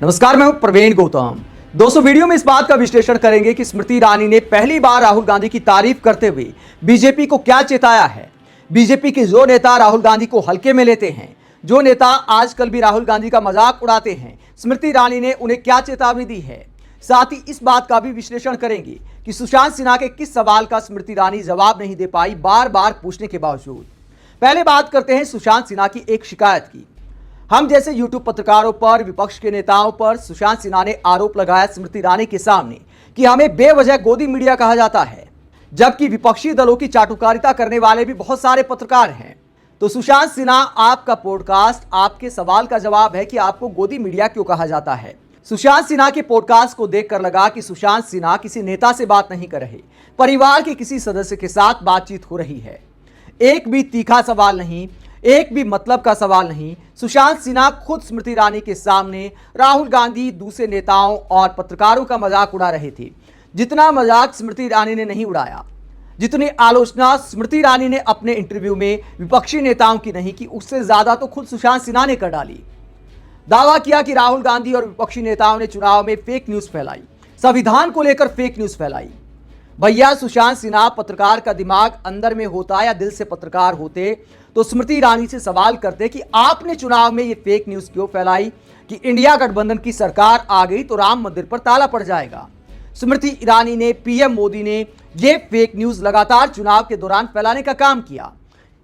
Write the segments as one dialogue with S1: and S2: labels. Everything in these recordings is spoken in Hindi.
S1: नमस्कार, मैं हूं प्रवीण गौतम। दोस्तों, वीडियो में इस बात का विश्लेषण करेंगे कि स्मृति ईरानी ने पहली बार राहुल गांधी की तारीफ करते हुए बीजेपी को क्या चेताया है। बीजेपी के जो नेता राहुल गांधी को हल्के में लेते हैं, जो नेता आजकल भी राहुल गांधी का मजाक उड़ाते हैं, स्मृति ईरानी ने उन्हें क्या चेतावनी दी है। साथ ही इस बात का भी विश्लेषण करेंगे कि सुशांत सिन्हा के किस सवाल का स्मृति ईरानी जवाब नहीं दे पाई, बार बार पूछने के बावजूद। पहले बात करते हैं सुशांत सिन्हा की एक शिकायत की। हम जैसे यूट्यूब पत्रकारों पर, विपक्ष के नेताओं पर सुशांत सिन्हा ने आरोप लगाया स्मृति ईरानी के सामने कि हमें बेवजह गोदी मीडिया कहा जाता है, जबकि विपक्षी दलों की चाटुकारिता करने वाले भी बहुत सारे पत्रकार हैं। तो सुशांत सिन्हा, आपका पॉडकास्ट, आपके सवाल का जवाब है कि आपको गोदी मीडिया क्यों कहा जाता है। सुशांत सिन्हा के पॉडकास्ट को देखकर लगा कि सुशांत सिन्हा किसी नेता से बात नहीं कर रहे, परिवार के किसी सदस्य के साथ बातचीत हो रही है। एक भी तीखा सवाल नहीं, एक भी मतलब का सवाल नहीं। सुशांत सिन्हा खुद स्मृति ईरानी के सामने राहुल गांधी, दूसरे नेताओं और पत्रकारों का मजाक उड़ा रहे थे। जितना मजाक स्मृति ईरानी ने नहीं उड़ाया, जितनी आलोचना स्मृति ईरानी ने अपने इंटरव्यू में विपक्षी नेताओं की नहीं की, उससे ज्यादा तो खुद सुशांत सिन्हा ने कर डाली। दावा किया कि राहुल गांधी और विपक्षी नेताओं ने चुनाव में फेक न्यूज फैलाई, संविधान को लेकर फेक न्यूज फैलाई। भैया, सुशांत सिन्हा पत्रकार का दिमाग अंदर में होता या दिल से पत्रकार होते तो स्मृति ईरानी से सवाल करते कि आपने चुनाव में ये फेक न्यूज क्यों फैलाई कि इंडिया गठबंधन की सरकार आ गई तो राम मंदिर पर ताला पड़ जाएगा। स्मृति ईरानी ने, पीएम मोदी ने ये फेक न्यूज लगातार चुनाव के दौरान फैलाने का काम किया।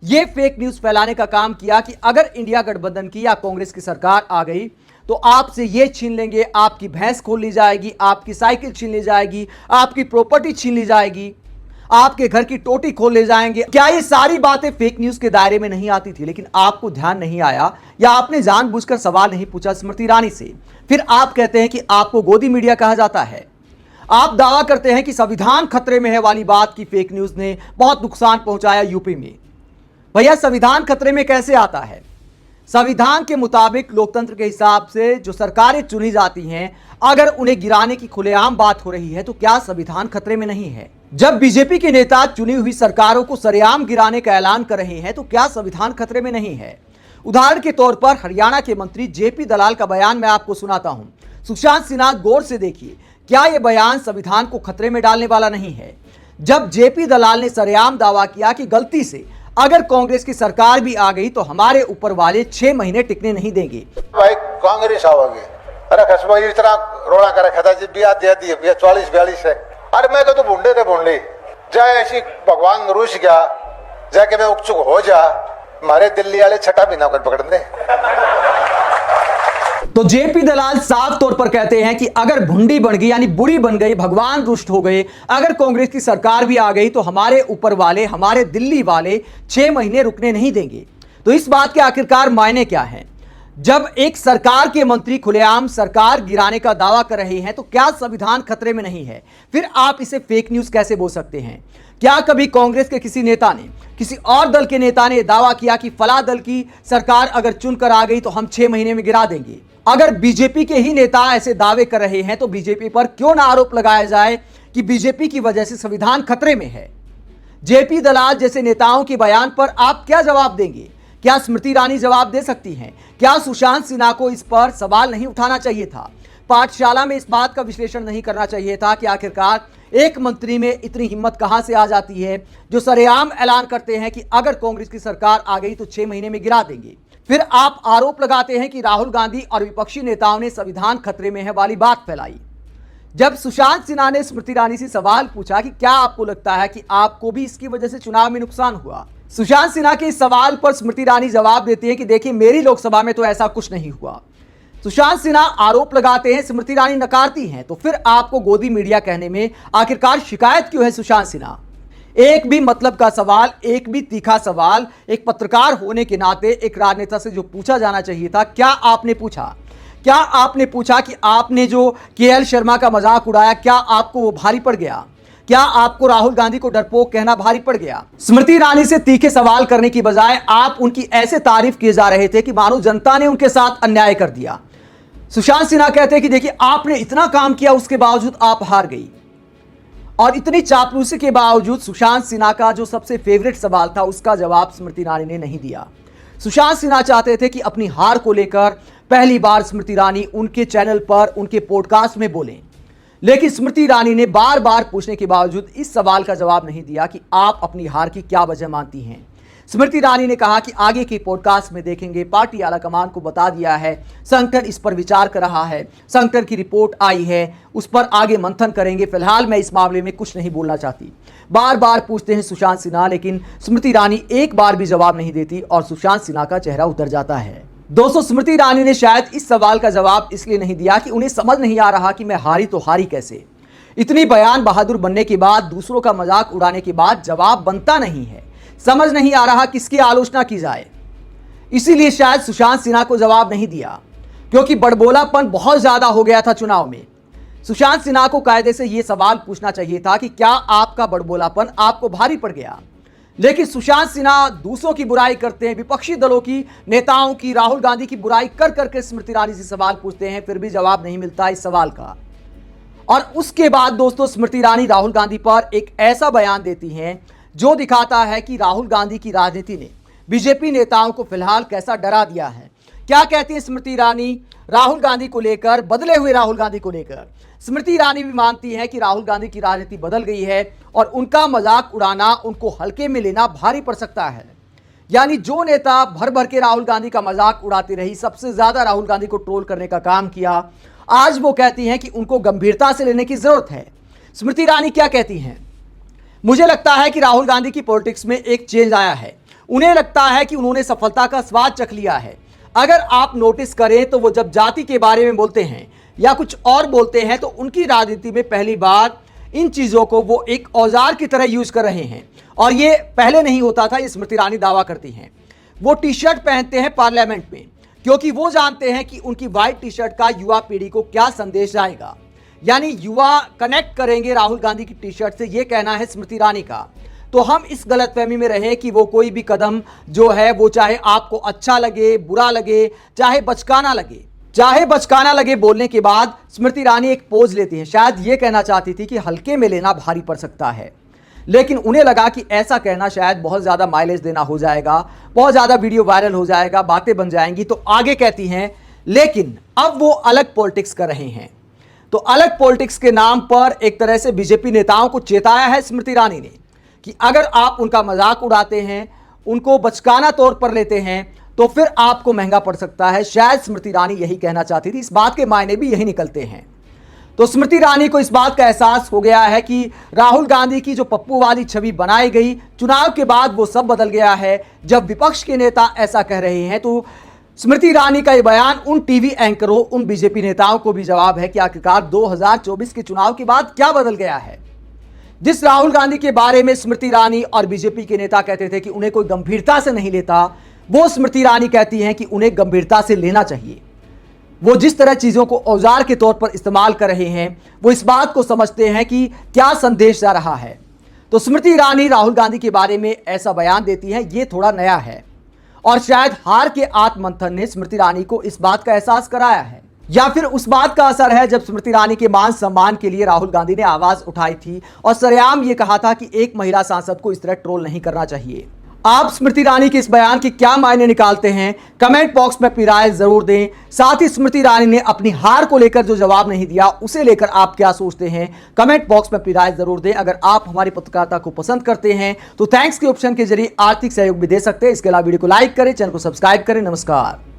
S1: ये फेक न्यूज फैलाने का काम किया कि अगर इंडिया गठबंधन की या कांग्रेस की सरकार आ गई तो आपसे ये छीन लेंगे, आपकी भैंस खोल ली जाएगी, आपकी साइकिल छीन ली जाएगी, आपकी प्रॉपर्टी छीन ली जाएगी, आपके घर की टोटी खोल ले जाएंगे। क्या ये सारी बातें फेक न्यूज के दायरे में नहीं आती थी? लेकिन आपको ध्यान नहीं आया या आपने जानबूझकर सवाल नहीं पूछा स्मृति ईरानी से। फिर आप कहते हैं कि आपको गोदी मीडिया कहा जाता है। आप दावा करते हैं कि संविधान खतरे में है वाली बात की फेक न्यूज ने बहुत नुकसान पहुंचाया यूपी में। भैया, संविधान खतरे में कैसे आता है? संविधान के मुताबिक लोकतंत्र के हिसाब से जो सरकारें चुनी जाती हैं, अगर उन्हें गिराने की खुलेआम बात हो रही है तो क्या संविधान खतरे में नहीं है? जब बीजेपी के नेता चुनी हुई सरकारों को सरेआम गिराने का ऐलान कर रहे हैं तो क्या संविधान खतरे में नहीं है? उदाहरण के तौर पर हरियाणा के मंत्री जेपी दलाल का बयान मैं आपको सुनाता हूं। सुशांत सिन्हा, गौर से देखिए, क्या यह बयान संविधान को खतरे में डालने वाला नहीं है? जब जेपी दलाल ने सरेआम दावा किया कि गलती से अगर कांग्रेस की सरकार भी आ गई तो हमारे ऊपर वाले 6 महीने टिकने नहीं देंगे।
S2: भाई कांग्रेस आओगे, अरे खसबा इतना रोड़ा कर रखा था, ब्याह दे दी 44-42 है। अरे मैं तो भूंडे थे भूंडे जाए, ऐसी भगवान रूस गया जाके मैं उत्सुक हो जा, हमारे दिल्ली वाले छठा महीना कर पकड़ दे।
S1: तो जेपी दलाल साफ तौर पर कहते हैं कि अगर भुंडी बन गई यानी बुरी बन गई, भगवान रुष्ट हो गए, अगर कांग्रेस की सरकार भी आ गई तो हमारे ऊपर वाले, हमारे दिल्ली वाले 6 महीने रुकने नहीं देंगे। तो इस बात के आखिरकार मायने क्या है? जब एक सरकार के मंत्री खुलेआम सरकार गिराने का दावा कर रहे हैं तो क्या संविधान खतरे में नहीं है? फिर आप इसे फेक न्यूज कैसे बोल सकते हैं? क्या कभी कांग्रेस के किसी नेता ने, किसी और दल के नेता ने दावा किया कि फला दल की सरकार अगर चुनकर आ गई तो हम 6 महीने में गिरा देंगे? अगर बीजेपी के ही नेता ऐसे दावे कर रहे हैं तो बीजेपी पर क्यों ना आरोप लगाया जाए कि बीजेपी की वजह से संविधान खतरे में है? जेपी दलाल जैसे नेताओं के बयान पर आप क्या जवाब देंगे? क्या स्मृति ईरानी जवाब दे सकती हैं? क्या सुशांत सिन्हा को इस पर सवाल नहीं उठाना चाहिए था? पाठशाला में इस बात का विश्लेषण नहीं करना चाहिए था कि आखिरकार एक मंत्री में इतनी हिम्मत कहां से आ जाती है जो सरेआम ऐलान करते हैं कि अगर कांग्रेस की सरकार आ गई तो 6 महीने में गिरा देंगे। फिर आप आरोप लगाते हैं कि राहुल गांधी और विपक्षी नेताओं ने संविधान खतरे में है वाली बात फैलाई। जब सुशांत सिन्हा ने स्मृति ईरानी से सवाल पूछा कि क्या आपको लगता है कि आपको भी इसकी वजह से चुनाव में नुकसान हुआ, सुशांत सिन्हा के इस सवाल पर स्मृति ईरानी जवाब देती है कि देखिए, मेरी लोकसभा में तो ऐसा कुछ नहीं हुआ। सुशांत सिन्हा आरोप लगाते हैं, स्मृति ईरानी नकारती हैं। तो फिर आपको गोदी मीडिया कहने में आखिरकार शिकायत क्यों है सुशांत सिन्हा? एक भी मतलब का सवाल, एक भी तीखा सवाल एक पत्रकार होने के नाते एक राजनेता से जो पूछा जाना चाहिए था, क्या आपने पूछा? क्या आपने पूछा कि आपने जो केएल शर्मा का मजाक उड़ाया, क्या आपको वो भारी पड़ गया? क्या आपको राहुल गांधी को डरपोक कहना भारी पड़ गया? स्मृति ईरानी से तीखे सवाल करने की बजाय आप उनकी ऐसे तारीफ किए जा रहे थे कि मानो जनता ने उनके साथ अन्याय कर दिया। सुशांत सिन्हा कहते हैं कि देखिए, आपने इतना काम किया, उसके बावजूद आप हार गई। और इतनी चापलूसी के बावजूद सुशांत सिन्हा का जो सबसे फेवरेट सवाल था उसका जवाब स्मृति ईरानी ने नहीं दिया। सुशांत सिन्हा चाहते थे कि अपनी हार को लेकर पहली बार स्मृति ईरानी उनके चैनल पर, उनके पॉडकास्ट में बोलें, लेकिन स्मृति ईरानी ने बार बार पूछने के बावजूद इस सवाल का जवाब नहीं दिया कि आप अपनी हार की क्या वजह मानती हैं। स्मृति ईरानी ने कहा कि आगे के पॉडकास्ट में देखेंगे, पार्टी आलाकमान को बता दिया है, संगठन इस पर विचार कर रहा है, संगठन की रिपोर्ट आई है, उस पर आगे मंथन करेंगे, फिलहाल मैं इस मामले में कुछ नहीं बोलना चाहती। बार बार पूछते हैं सुशांत सिन्हा, लेकिन स्मृति ईरानी एक बार भी जवाब नहीं देती और सुशांत सिन्हा का चेहरा उतर जाता है। दोस्तों, स्मृति ईरानी ने शायद इस सवाल का जवाब इसलिए नहीं दिया कि उन्हें समझ नहीं आ रहा कि मैं हारी तो हारी कैसे। इतनी बयान बहादुर बनने के बाद, दूसरों का मजाक उड़ाने के बाद जवाब बनता नहीं है। समझ नहीं आ रहा किसकी आलोचना की जाए, इसीलिए शायद सुशांत सिन्हा को जवाब नहीं दिया, क्योंकि बड़बोलापन बहुत ज्यादा हो गया था चुनाव में। सुशांत सिन्हा को कायदे से यह सवाल पूछना चाहिए था कि क्या आपका बड़बोलापन आपको भारी पड़ गया, लेकिन सुशांत सिन्हा दूसरों की बुराई करते हैं, विपक्षी दलों की, नेताओं की, राहुल गांधी की बुराई कर करके स्मृति ईरानी से सवाल पूछते हैं, फिर भी जवाब नहीं मिलता इस सवाल का। और उसके बाद दोस्तों, स्मृति ईरानी राहुल गांधी पर एक ऐसा बयान देती हैं जो दिखाता है कि राहुल गांधी की राजनीति ने बीजेपी नेताओं को फिलहाल कैसा डरा दिया है। क्या कहती है स्मृति ईरानी राहुल गांधी को लेकर, बदले हुए राहुल गांधी को लेकर? स्मृति ईरानी भी मानती है कि राहुल गांधी की राजनीति बदल गई है और उनका मजाक उड़ाना, उनको हल्के में लेना भारी पड़ सकता है। यानी जो नेता भर भर के राहुल गांधी का मजाक उड़ाती रही, सबसे ज्यादा राहुल गांधी को ट्रोल करने का काम किया, आज वो कहती हैं कि उनको गंभीरता से लेने की जरूरत है। स्मृति ईरानी क्या कहती हैं? मुझे लगता है कि राहुल गांधी की पॉलिटिक्स में एक चेंज आया है। उन्हें लगता है कि उन्होंने सफलता का स्वाद चख लिया है। अगर आप नोटिस करें तो वो जब जाति के बारे में बोलते हैं या कुछ और बोलते हैं तो उनकी राजनीति में पहली बार इन चीज़ों को वो एक औजार की तरह यूज कर रहे हैं, और ये पहले नहीं होता था, ये स्मृति ईरानी दावा करती हैं। वो टी शर्ट पहनते हैं पार्लियामेंट में, क्योंकि वो जानते हैं कि उनकी व्हाइट टी शर्ट का युवा पीढ़ी को क्या संदेश जाएगा। यानी युवा कनेक्ट करेंगे राहुल गांधी की टी शर्ट से, ये कहना है स्मृति ईरानी का। तो हम इस गलतफहमी में रहे कि वो कोई भी कदम जो है वो चाहे आपको अच्छा लगे, बुरा लगे, चाहे बचकाना लगे बोलने के बाद स्मृति ईरानी एक पोज लेती है। शायद ये कहना चाहती थी कि हल्के में लेना भारी पड़ सकता है, लेकिन उन्हें लगा कि ऐसा कहना शायद बहुत ज़्यादा माइलेज देना हो जाएगा, बहुत ज़्यादा वीडियो वायरल हो जाएगा, बातें बन जाएंगी, तो आगे कहती हैं लेकिन अब वो अलग पॉलिटिक्स कर रहे हैं। तो अलग पॉलिटिक्स के नाम पर एक तरह से बीजेपी नेताओं को चेताया है स्मृति ईरानी ने कि अगर आप उनका मजाक उड़ाते हैं, उनको बचकाना तौर पर लेते हैं, तो फिर आपको महंगा पड़ सकता है। शायद स्मृति ईरानी यही कहना चाहती थी, इस बात के मायने भी यही निकलते हैं। तो स्मृति ईरानी को इस बात का एहसास हो गया है कि राहुल गांधी की जो पप्पू वाली छवि बनाई गई, चुनाव के बाद वो सब बदल गया है। जब विपक्ष के नेता ऐसा कह रहे हैं तो स्मृति ईरानी का ये बयान उन टीवी एंकरों, उन बीजेपी नेताओं को भी जवाब है कि आखिरकार 2024 के चुनाव के बाद क्या बदल गया है। जिस राहुल गांधी के बारे में स्मृति ईरानी और बीजेपी के नेता कहते थे कि उन्हें कोई गंभीरता से नहीं लेता, वो स्मृति ईरानी कहती हैं कि उन्हें गंभीरता से लेना चाहिए। वो जिस तरह चीजों को औजार के तौर पर इस्तेमाल कर रहे हैं, वो इस बात को समझते हैं कि क्या संदेश जा रहा है। तो स्मृति ईरानी राहुल गांधी के बारे में ऐसा बयान देती है, ये थोड़ा नया है, और शायद हार के आत्ममंथन ने स्मृति ईरानी को इस बात का एहसास कराया है, या फिर उस बात का असर है जब स्मृति ईरानी के मान सम्मान के लिए राहुल गांधी ने आवाज उठाई थी और सरेआम ये कहा था कि एक महिला सांसद को इस तरह ट्रोल नहीं करना चाहिए। आप स्मृति ईरानी के इस बयान के क्या मायने निकालते हैं, कमेंट बॉक्स में अपनी राय जरूर दें। साथ ही स्मृति ईरानी ने अपनी हार को लेकर जो जवाब नहीं दिया, उसे लेकर आप क्या सोचते हैं, कमेंट बॉक्स में अपनी राय जरूर दें। अगर आप हमारी पत्रकारिता को पसंद करते हैं तो थैंक्स के ऑप्शन के जरिए आर्थिक सहयोग भी दे सकते हैं। इसके अलावा वीडियो को लाइक करें, चैनल को सब्सक्राइब करें। नमस्कार।